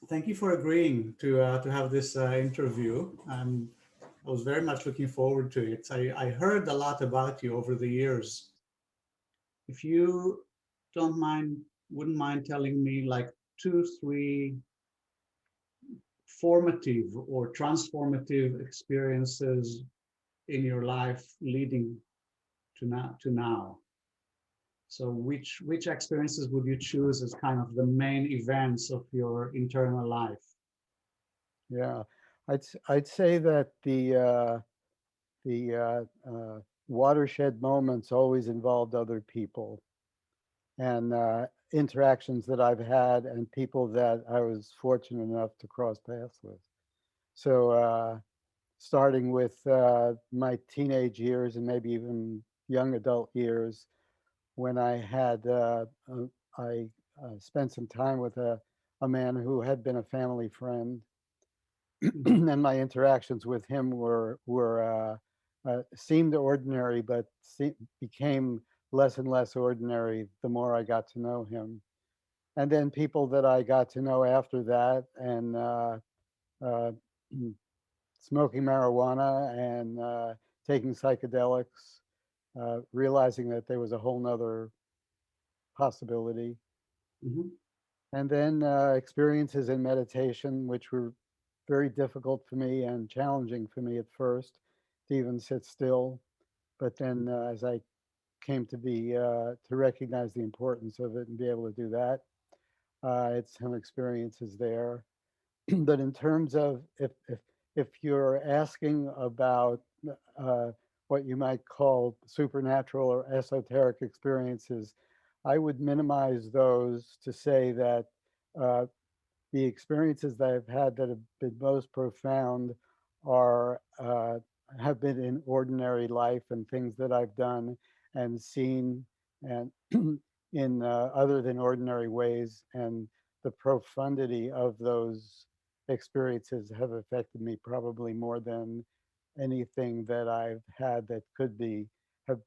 Thank you for agreeing to have this interview. I was very much looking forward to it. I heard a lot about you over the years. If you don't mind, wouldn't mind telling me like two, three formative or transformative experiences in your life leading to now. So which experiences would you choose as kind of the main events of your internal life? Yeah, I'd say that the watershed moments always involved other people and interactions that I've had and people that I was fortunate enough to cross paths with. So starting with my teenage years and maybe even young adult years, when I spent some time with a man who had been a family friend, Mhm. and my interactions with him were seemed ordinary, but became less and less ordinary the more I got to know him. And then people that I got to know after that, and uh, smoking marijuana and taking psychedelics, realizing that there was a whole nother possibility. Mhm. And then experiences in meditation, which were very difficult for me and challenging for me at first to even sit still. But then as I came to recognize the importance of it and be able to do that, it's some experiences there. But in terms of if you're asking about uh, what you might call supernatural or esoteric experiences, I would minimize those to say that uh, the experiences that I've had that have been most profound are have been in ordinary life and things that I've done and seen and in other than ordinary ways, and the profundity of those experiences have affected me probably more than anything that I've had that have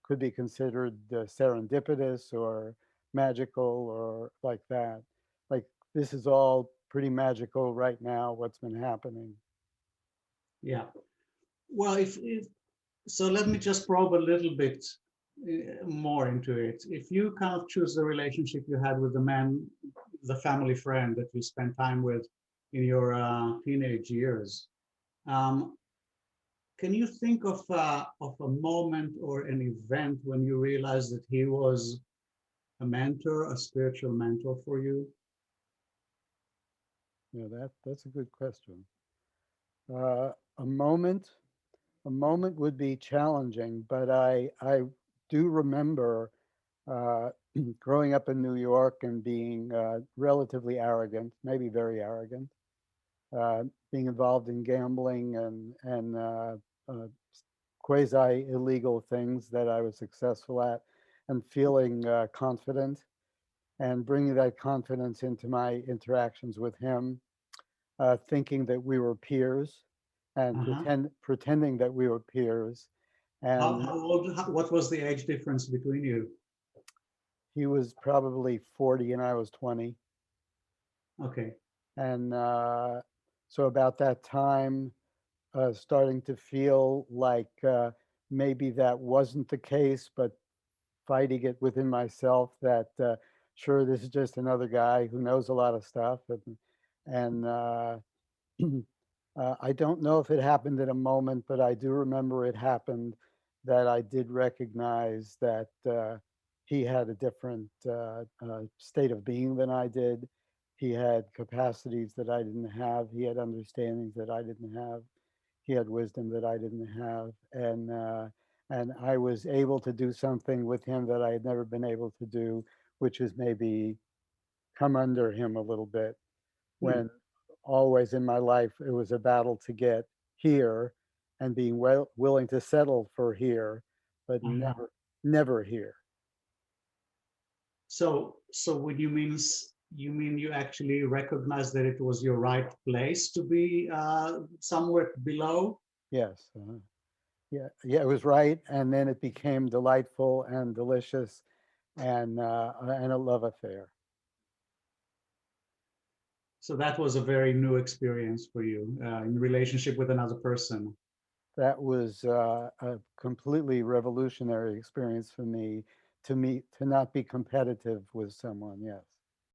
could be considered serendipitous or magical or like that. Like this is all pretty magical right now, what's been happening. Yeah. Well, if so, let me just probe a little bit more into it. If you kind of choose the relationship you had with the man, the family friend that you spent time with in your teenage years, um, can you think of a moment or an event when you realized that he was a mentor, a spiritual mentor for you? Yeah, that's a good question. Uh, a moment, a moment would be challenging, but I do remember uh, growing up in New York and being relatively arrogant, maybe very arrogant, uh, being involved in gambling and uh, quasi illegal things that I was successful at, and feeling confident and bringing that confidence into my interactions with him, thinking that we were peers and Uh-huh. pretending that we were peers. And How old, what was the age difference between you? he was probably 40 and I was 20. Okay. And so about that time, starting to feel like maybe that wasn't the case, but fighting it within myself that sure, this is just another guy who knows a lot of stuff. And I don't know if it happened in a moment, but I do remember it happened, that I did recognize that he had a different state of being than I did. He had capacities that I didn't have. He had understandings that I didn't have. He had wisdom that I didn't have, and I was able to do something with him that I had never been able to do, which is maybe come under him a little bit. Hmm. When always in my life it was a battle to get here and being willing to settle for here, but Uh-huh. never here. So when you mean you actually recognize that it was your right place to be somewhere below? Yes, yeah, yeah, it was right, and then it became delightful and delicious, and a love affair. So that was a very new experience for you in relationship with another person. That was a completely revolutionary experience for me to meet, to not be competitive with someone. Yes.